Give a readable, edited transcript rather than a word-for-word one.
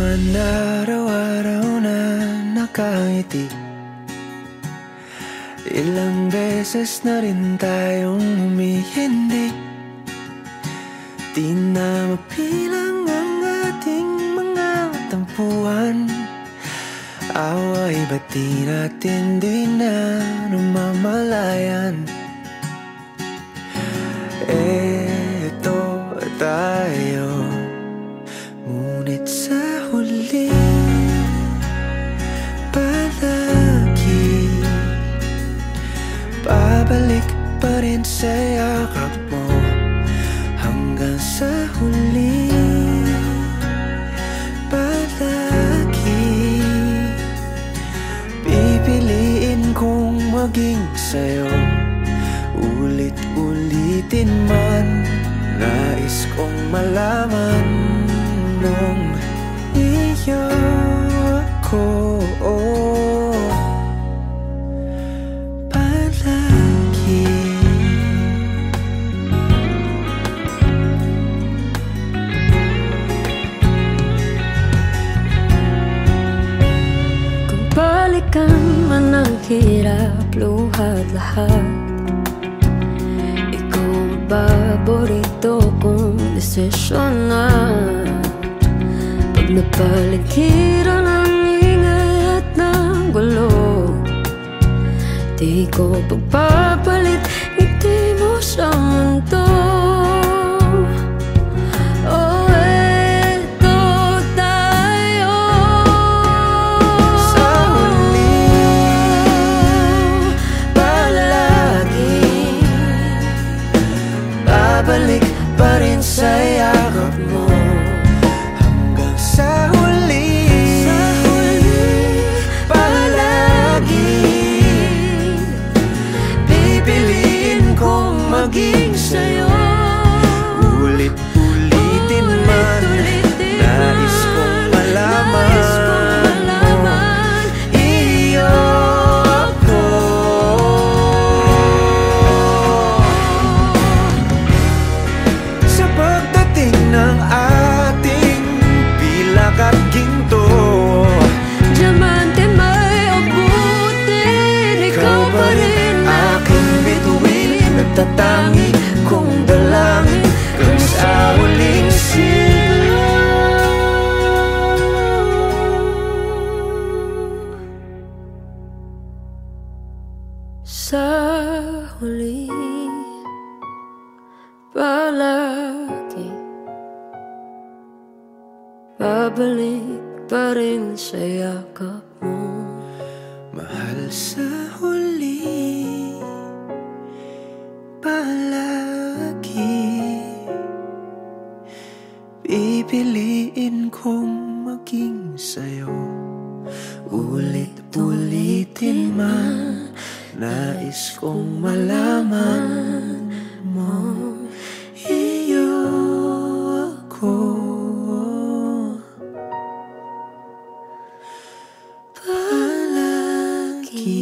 naman araw-araw na nakangiti. Ilang beses na rin tayong humihindi. Di na mapilang ang ating mga tampuhan. Away ba't di natin di na namamalayan? Eto tayo, ngunit sa huli palagi babalik pa rin sa yakap mo. Hanggang sa huli palagi pipiliin kong maging sa'yo. Ulit-ulitin man, nais kong malaman nung iyo ako palagi. Kung balikan man ang hirap, luhat lahat, paborito kong desisyon na. Pag napaligiran ang ingay at ng gulo, di ko pagpapalit ngiti mo sa mundo. Oh, eto tayo sa huli palagi babalik pa rin sa yakap mo. Hanggang sa huli palagi pipiliin kong maging sa'yo. Ulit-ulitin man, nais kong malaman iyo ako. Sa pagdating ng ating pilak at ginto, diamante may abutin, ikaw pa rin aking bituin. Nagtatangi kong dalangin kung sa huling sigaw. Sa huli palagi babalik pa rin sa yakap mo. Mahal, sa huli palagi pipiliin kong maging sa'yo. Ulit-ulitin man, nais kong malaman mo iyo ako palagi.